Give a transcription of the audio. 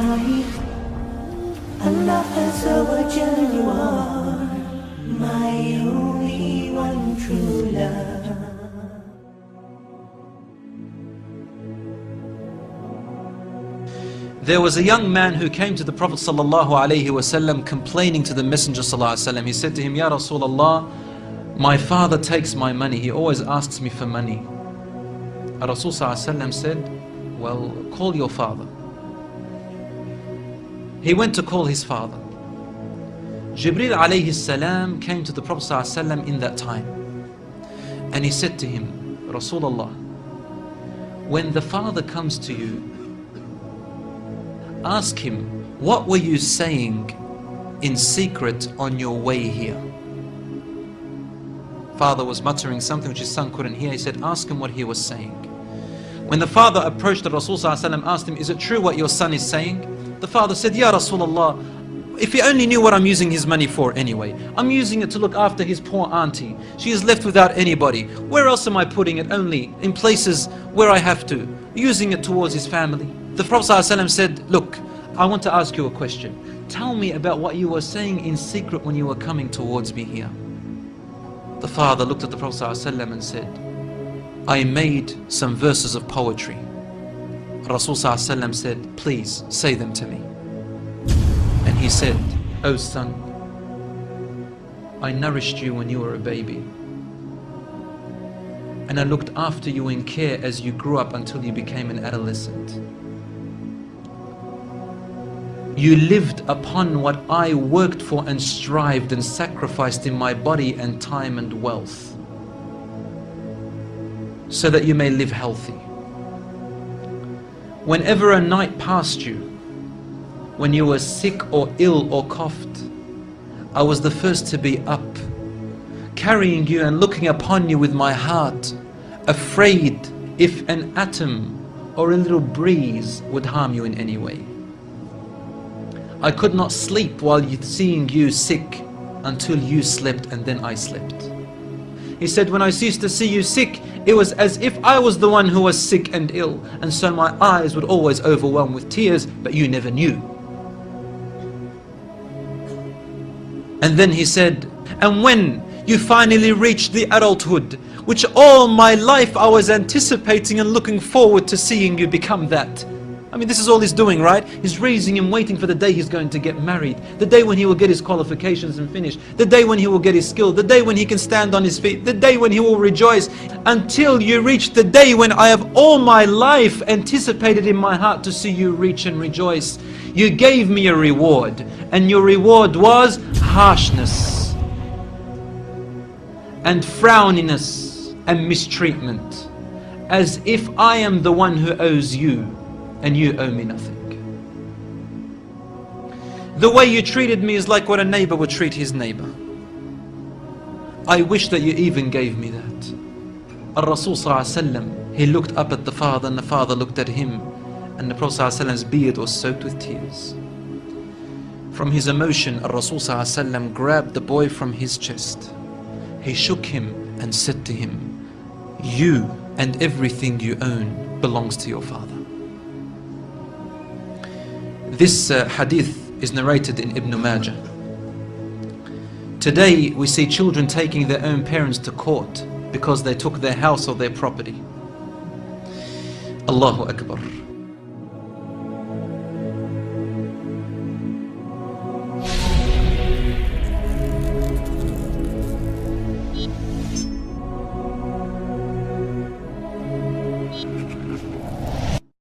Allah Azza wa Jalla, you are my only one true love. There was a young man who came to the Prophet ﷺ complaining to the Messenger ﷺ. He said to him, Ya Rasulullah, my father takes my money. He always asks me for money. Rasul ﷺ said, well, call your father. He went to call his father. Jibreel alayhi salam came to the Prophet ﷺ in that time. And he said to him, Rasulullah, when the father comes to you, ask him, what were you saying in secret on your way here? Father was muttering something which his son couldn't hear. He said, ask him what he was saying. When the father approached the Rasul ﷺ, asked him, is it true what your son is saying? The father said, Ya Rasulullah, if he only knew what I'm using his money for anyway. I'm using it to look after his poor auntie. She is left without anybody. Where else am I putting it? Only in places where I have to. Using it towards his family. The Prophet ﷺ said, look, I want to ask you a question. Tell me about what you were saying in secret when you were coming towards me here. The father looked at the Prophet ﷺ and said, I made some verses of poetry. Rasul ﷺ said, please say them to me. And he said, O son, I nourished you when you were a baby. And I looked after you in care as you grew up until you became an adolescent. You lived upon what I worked for and strived and sacrificed in my body and time and wealth, so that you may live healthy. Whenever a night passed you, when you were sick or ill or coughed, I was the first to be up, carrying you and looking upon you with my heart, afraid if an atom or a little breeze would harm you in any way. I could not sleep while seeing you sick until you slept, and then I slept. He said, when I ceased to see you sick, it was as if I was the one who was sick and ill, and so my eyes would always overwhelm with tears, but you never knew. And then he said, and when you finally reached the adulthood, which all my life I was anticipating and looking forward to seeing you become that. I mean, this is all he's doing, right? He's raising him, waiting for the day he's going to get married, the day when he will get his qualifications and finish, the day when he will get his skill, the day when he can stand on his feet, the day when he will rejoice, until you reach the day when I have all my life anticipated in my heart to see you reach and rejoice. You gave me a reward, and your reward was harshness and frowniness and mistreatment, as if I am the one who owes you and you owe me nothing. The way you treated me is like what a neighbor would treat his neighbor. I wish that you even gave me that. Al-Rasul ﷺ, he looked up at the father, and the father looked at him, and the Prophet ﷺ's beard was soaked with tears. From his emotion, Al-Rasul ﷺ grabbed the boy from his chest. He shook him and said to him, you and everything you own belongs to your father. This hadith is narrated in Ibn Majah. Today we see children taking their own parents to court because they took their house or their property. Allahu Akbar.